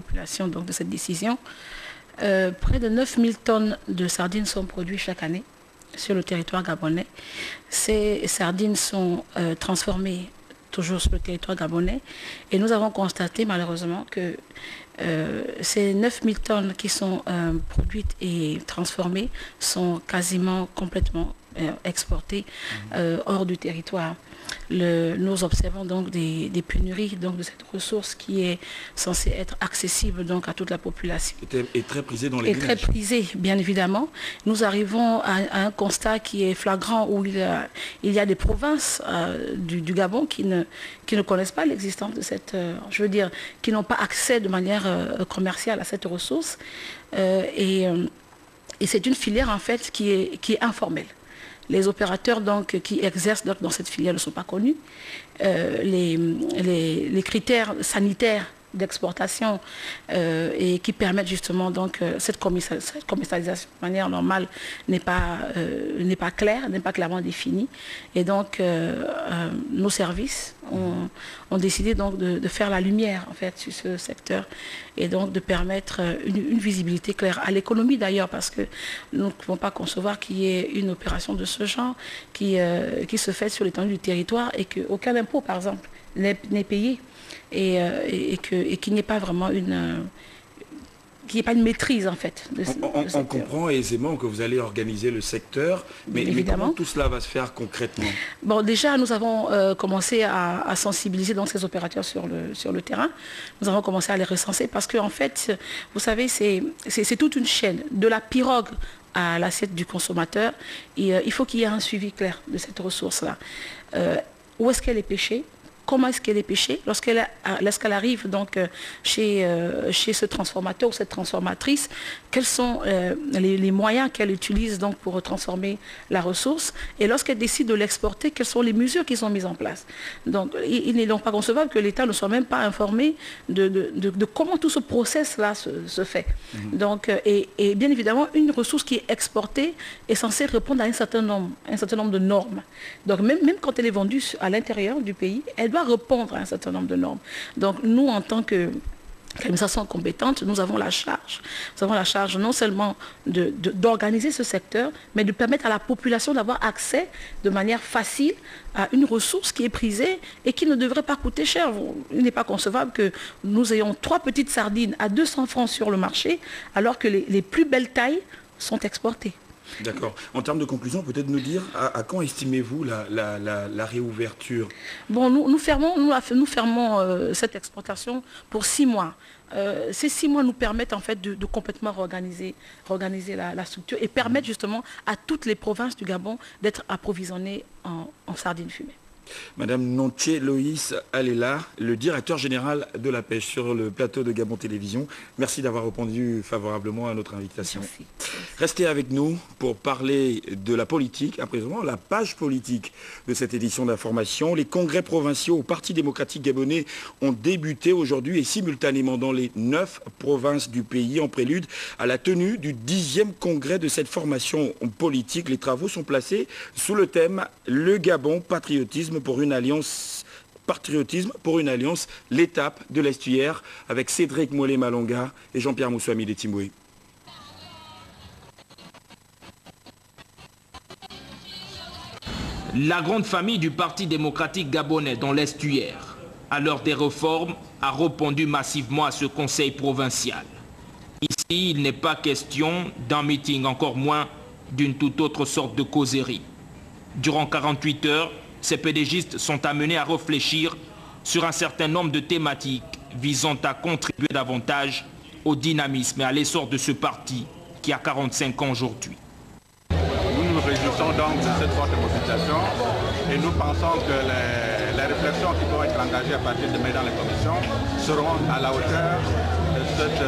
population donc, de cette décision. Près de 9000 tonnes de sardines sont produites chaque année sur le territoire gabonais. Ces sardines sont transformées toujours sur le territoire gabonais et nous avons constaté malheureusement que ces 9000 tonnes qui sont produites et transformées sont quasiment complètement exportées hors du territoire. Nous observons donc des pénuries donc, de cette ressource qui est censée être accessible donc, à toute la population. Et très prisée dans les villages. Et très prisée, bien évidemment. Nous arrivons à un constat qui est flagrant où il y a des provinces du Gabon qui ne connaissent pas l'existence de cette... je veux dire, qui n'ont pas accès de manière commerciale à cette ressource. Et c'est une filière, en fait, qui est informelle. Les opérateurs donc, qui exercent donc, dans cette filière ne sont pas connus. Les critères sanitaires d'exportation et qui permettent justement donc cette commercialisation de manière normale n'est pas claire, n'est pas clairement définie. Et donc nos services ont décidé donc de faire la lumière en fait sur ce secteur et donc de permettre une visibilité claire à l'économie d'ailleurs, parce que nous ne pouvons pas concevoir qu'il y ait une opération de ce genre qui se fait sur l'étendue du territoire et qu'aucun impôt par exemple n'est payé. Et qu'il n'y ait pas vraiment une maîtrise en fait. On comprend aisément que vous allez organiser le secteur, mais comment tout cela va se faire concrètement? Bon, déjà nous avons commencé à sensibiliser donc, ces opérateurs sur le terrain. Nous avons commencé à les recenser parce que en fait, vous savez, c'est toute une chaîne, de la pirogue à l'assiette du consommateur. Et, il faut qu'il y ait un suivi clair de cette ressource-là. Où est-ce qu'elle est pêchée? Comment est-ce qu'elle est pêchée? Lorsqu'elle arrive donc chez ce transformateur ou cette transformatrice, quels sont les moyens qu'elle utilise donc pour transformer la ressource? Et lorsqu'elle décide de l'exporter, quelles sont les mesures qui sont mises en place? Donc, il n'est donc pas concevable que l'État ne soit même pas informé de comment tout ce process-là se fait. Donc, et bien évidemment, une ressource qui est exportée est censée répondre à un certain nombre de normes. Donc, même quand elle est vendue à l'intérieur du pays, elle doit répondre à un certain nombre de normes. Donc nous, en tant qu'administration compétente, nous avons la charge non seulement d'organiser ce secteur, mais de permettre à la population d'avoir accès de manière facile à une ressource qui est prisée et qui ne devrait pas coûter cher. Il n'est pas concevable que nous ayons 3 petites sardines à 200 francs sur le marché, alors que les plus belles tailles sont exportées. D'accord. En termes de conclusion, peut-être nous dire à quand estimez-vous la réouverture? Bon, nous fermons cette exportation pour 6 mois. Ces 6 mois nous permettent en fait de complètement réorganiser la structure et permettre justement à toutes les provinces du Gabon d'être approvisionnées en sardines fumées. Madame Nonché Loïs Alela, le directeur général de la pêche sur le plateau de Gabon Télévision. Merci d'avoir répondu favorablement à notre invitation. Merci. Restez avec nous pour parler de la politique, à présent la page politique de cette édition d'information. Les congrès provinciaux au Parti démocratique gabonais ont débuté aujourd'hui et simultanément dans les 9 provinces du pays en prélude à la tenue du 10e congrès de cette formation politique. Les travaux sont placés sous le thème « Le Gabon, patriotisme pour une alliance ». Patriotisme pour une alliance, l'étape de l'estuaire avec Cédric Mollet-Malonga et Jean-Pierre Moussouami de Timboué. La grande famille du Parti démocratique gabonais dans l'estuaire, à l'heure des réformes, a répondu massivement à ce conseil provincial. Ici, il n'est pas question d'un meeting, encore moins d'une toute autre sorte de causerie. Durant 48 heures, ces pédégistes sont amenés à réfléchir sur un certain nombre de thématiques visant à contribuer davantage au dynamisme et à l'essor de ce parti qui a 45 ans aujourd'hui. Nous nous réjouissons donc de cette forte mobilisation et nous pensons que les réflexions qui vont être engagées à partir de demain dans les commissions seront à la hauteur de cette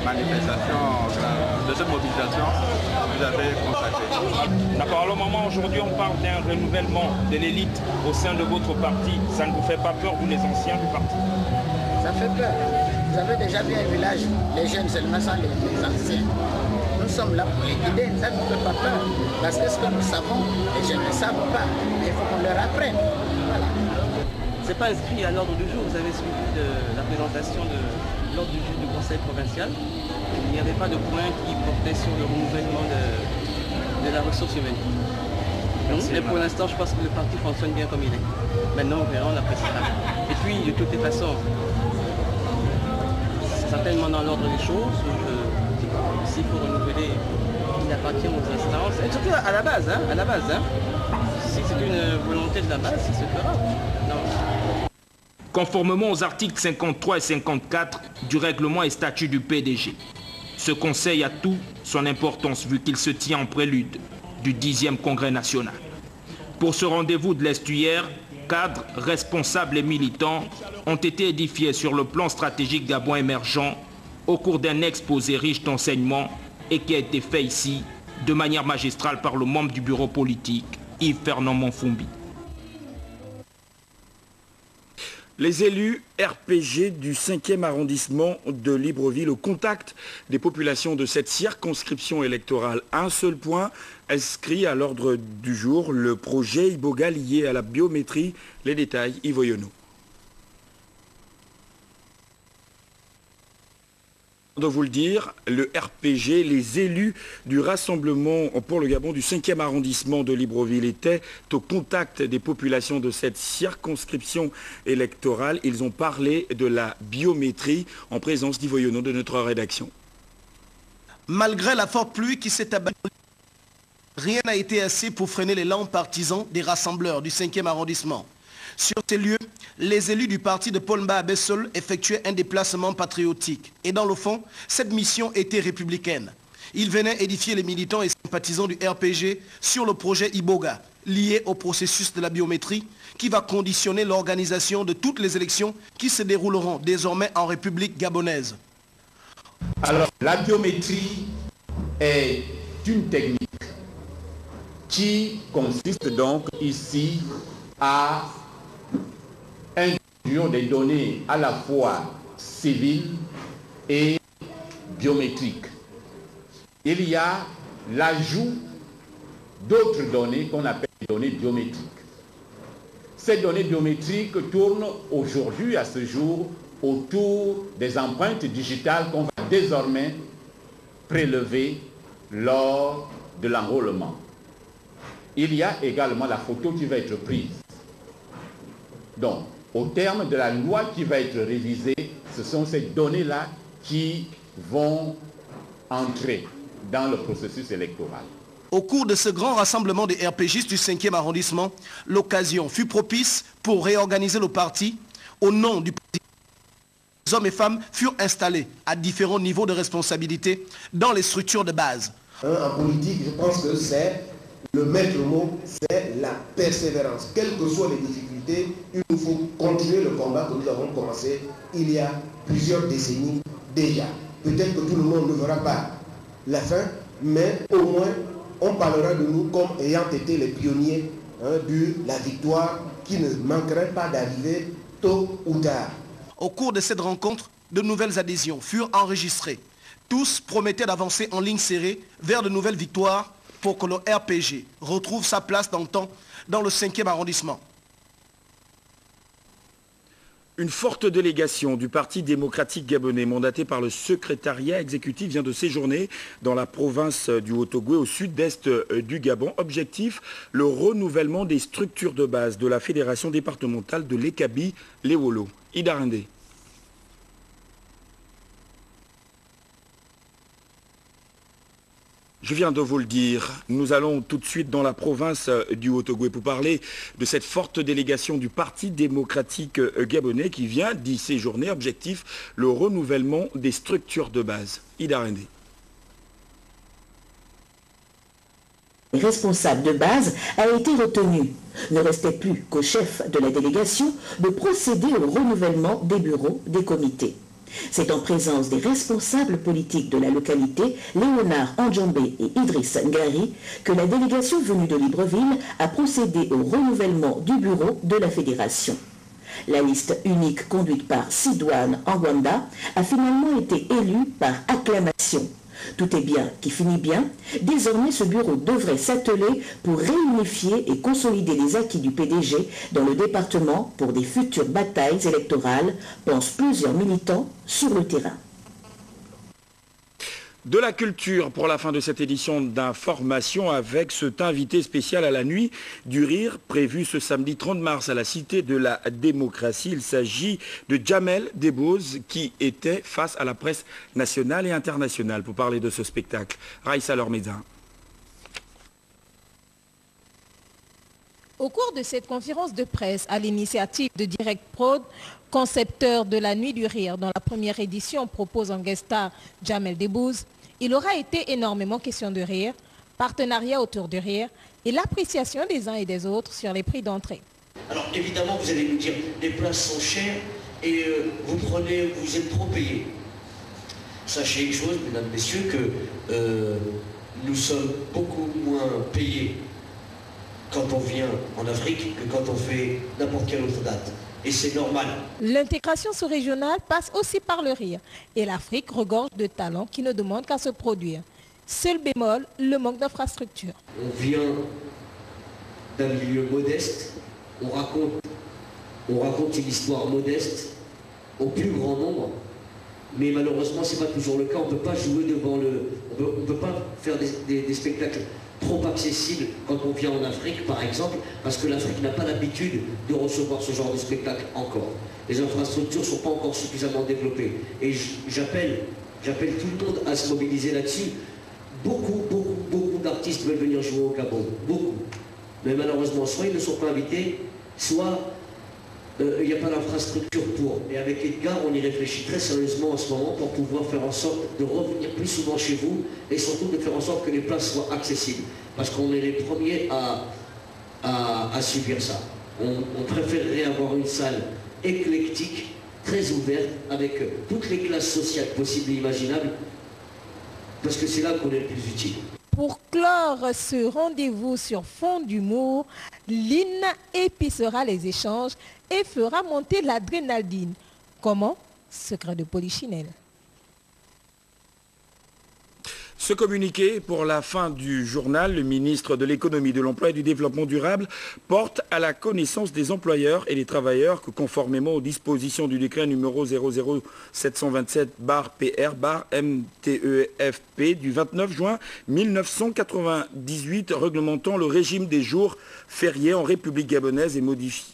manifestation, de cette mobilisation que vous avez consacrée. D'accord, alors maman, aujourd'hui on parle d'un renouvellement de l'élite au sein de votre parti. Ça ne vous fait pas peur, vous les anciens du parti? Ça fait peur. Vous avez déjà vu un village, les jeunes seulement sont les anciens. Nous sommes là pour les guider, ça ne nous fait pas peur. Parce que ce que nous savons, les jeunes ne savent pas. Mais il faut qu'on leur apprenne. Voilà. Ce n'est pas inscrit à l'ordre du jour. Vous avez suivi la présentation de l'ordre du jour du conseil provincial, il n'y avait pas de point qui portait sur le renouvellement de la ressource humaine. Mais pour l'instant, je pense que le parti fonctionne bien comme il est. Maintenant, on verra, on appréciera. Et puis, de toutes les façons, c'est certainement dans l'ordre des choses. S'il faut renouveler, il appartient aux instances. Et surtout à la base, Si c'est une volonté de la base, ça se fera. Non. Conformément aux articles 53 et 54 du règlement et statut du PDG, ce conseil a tout son importance vu qu'il se tient en prélude du 10e congrès national. Pour ce rendez-vous de l'estuaire, cadres, responsables et militants ont été édifiés sur le plan stratégique Gabon émergent au cours d'un exposé riche d'enseignements et qui a été fait ici de manière magistrale par le membre du bureau politique, Yves-Fernand Monfumbi. Les élus RPG du 5e arrondissement de Libreville au contact des populations de cette circonscription électorale. Un seul point inscrit à l'ordre du jour, le projet Iboga lié à la biométrie. Les détails, Yves Oyono. De vous le dire, le RPG, les élus du Rassemblement pour le Gabon du 5e arrondissement de Libreville étaient au contact des populations de cette circonscription électorale. Ils ont parlé de la biométrie en présence d'Yves Oyono de notre rédaction. Malgré la forte pluie qui s'est abattue, rien n'a été assez pour freiner l'élan partisan des rassembleurs du 5e arrondissement. Sur ces lieux, les élus du parti de Paul Mba Abessol effectuaient un déplacement patriotique. Et dans le fond, cette mission était républicaine. Ils venaient édifier les militants et sympathisants du RPG sur le projet Iboga, lié au processus de la biométrie, qui va conditionner l'organisation de toutes les élections qui se dérouleront désormais en République gabonaise. Alors, la biométrie est une technique qui consiste donc ici à inclure des données à la fois civiles et biométriques. Il y a l'ajout d'autres données qu'on appelle les données biométriques. Ces données biométriques tournent aujourd'hui, à ce jour, autour des empreintes digitales qu'on va désormais prélever lors de l'enrôlement. Il y a également la photo qui va être prise. Donc, au terme de la loi qui va être révisée, ce sont ces données-là qui vont entrer dans le processus électoral. Au cours de ce grand rassemblement des RPGistes du 5e arrondissement, l'occasion fut propice pour réorganiser le parti. Au nom du parti, les hommes et femmes furent installés à différents niveaux de responsabilité dans les structures de base. En politique, je pense que c'est le maître mot, c'est la persévérance. Quelles que soient les difficultés, il nous faut continuer le combat que nous avons commencé il y a plusieurs décennies déjà. Peut-être que tout le monde ne verra pas la fin, mais au moins on parlera de nous comme ayant été les pionniers de la victoire qui ne manquerait pas d'arriver tôt ou tard. Au cours de cette rencontre, de nouvelles adhésions furent enregistrées. Tous promettaient d'avancer en ligne serrée vers de nouvelles victoires pour que le RPG retrouve sa place dans le temps dans le 5e arrondissement. Une forte délégation du Parti démocratique gabonais mandatée par le secrétariat exécutif vient de séjourner dans la province du Haut-Ogooué au sud-est du Gabon. Objectif, le renouvellement des structures de base de la fédération départementale de l'Ekabi-Léwolo. Ida Rindé. Je viens de vous le dire, nous allons tout de suite dans la province du Haut-Ogooué pour parler de cette forte délégation du Parti démocratique gabonais qui vient d'y séjourner. Objectif, le renouvellement des structures de base. Ida Rindé. Le responsable de base a été retenu. Ne restait plus qu'au chef de la délégation de procéder au renouvellement des bureaux des comités. C'est en présence des responsables politiques de la localité, Léonard Andjambé et Idriss Ngari, que la délégation venue de Libreville a procédé au renouvellement du bureau de la fédération. La liste unique conduite par Sidouane Angwanda a finalement été élue par acclamation. Tout est bien qui finit bien. Désormais, ce bureau devrait s'atteler pour réunifier et consolider les acquis du PDG dans le département pour des futures batailles électorales, pensent plusieurs militants sur le terrain. De la culture pour la fin de cette édition d'information avec cet invité spécial à la nuit du rire prévu ce samedi 30 mars à la Cité de la Démocratie. Il s'agit de Jamel Debbouze qui était face à la presse nationale et internationale pour parler de ce spectacle. Raïssa Lormeda. Au cours de cette conférence de presse à l'initiative de Direct Prod, concepteur de la Nuit du Rire, dont la première édition propose en guest star Jamel Debbouze, il aura été énormément question de rire, partenariat autour du rire et l'appréciation des uns et des autres sur les prix d'entrée. Alors évidemment, vous allez nous dire, les places sont chères et vous êtes trop payés. Sachez une chose, mesdames, messieurs, que nous sommes beaucoup moins payés quand on vient en Afrique que quand on fait n'importe quelle autre date. Et c'est normal. L'intégration sous-régionale passe aussi par le rire. Et l'Afrique regorge de talents qui ne demandent qu'à se produire. Seul bémol, le manque d'infrastructures. On vient d'un milieu modeste. On raconte une histoire modeste au plus grand nombre. Mais malheureusement, ce n'est pas toujours le cas. On ne peut pas jouer devant on ne peut pas faire des spectacles trop accessible quand on vient en Afrique, par exemple, parce que l'Afrique n'a pas l'habitude de recevoir ce genre de spectacle encore. Les infrastructures ne sont pas encore suffisamment développées. Et j'appelle tout le monde à se mobiliser là-dessus. Beaucoup d'artistes veulent venir jouer au Gabon. Beaucoup. Mais malheureusement, soit ils ne sont pas invités, soit il n'y a pas d'infrastructure pour. Et avec Edgar, on y réfléchit très sérieusement en ce moment pour pouvoir faire en sorte de revenir plus souvent chez vous et surtout de faire en sorte que les places soient accessibles. Parce qu'on est les premiers à subir ça. On préférerait avoir une salle éclectique, très ouverte, avec toutes les classes sociales possibles et imaginables, parce que c'est là qu'on est le plus utile. Pour clore ce rendez-vous sur fond d'humour, Lynn épicera les échanges et fera monter l'adrénaline. Comment? Secret de Polichinelle. Ce communiqué pour la fin du journal, le ministre de l'économie, de l'emploi et du développement durable porte à la connaissance des employeurs et des travailleurs que conformément aux dispositions du décret numéro 00727-PR-MTEFP du 29 juin 1998 réglementant le régime des jours fériés en République gabonaise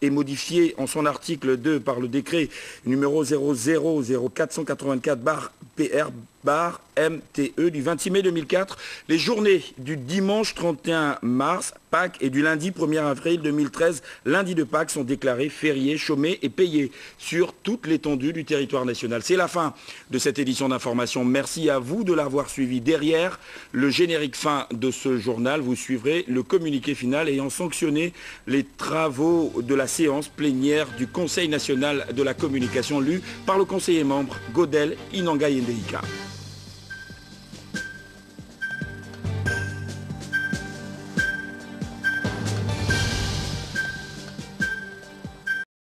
et modifié en son article 2 par le décret numéro 0000454-PR-MTE du 26 mai 2004, les journées du dimanche 31 mars, Pâques, et du lundi 1er avril 2013, lundi de Pâques, sont déclarés fériés, chômés et payés sur toute l'étendue du territoire national. C'est la fin de cette édition d'information. Merci à vous de l'avoir suivi. Derrière le générique fin de ce journal, vous suivrez le communiqué final ayant sanctionné les travaux de la séance plénière du Conseil national de la communication lu par le conseiller membre Godel Inanga Yendeika.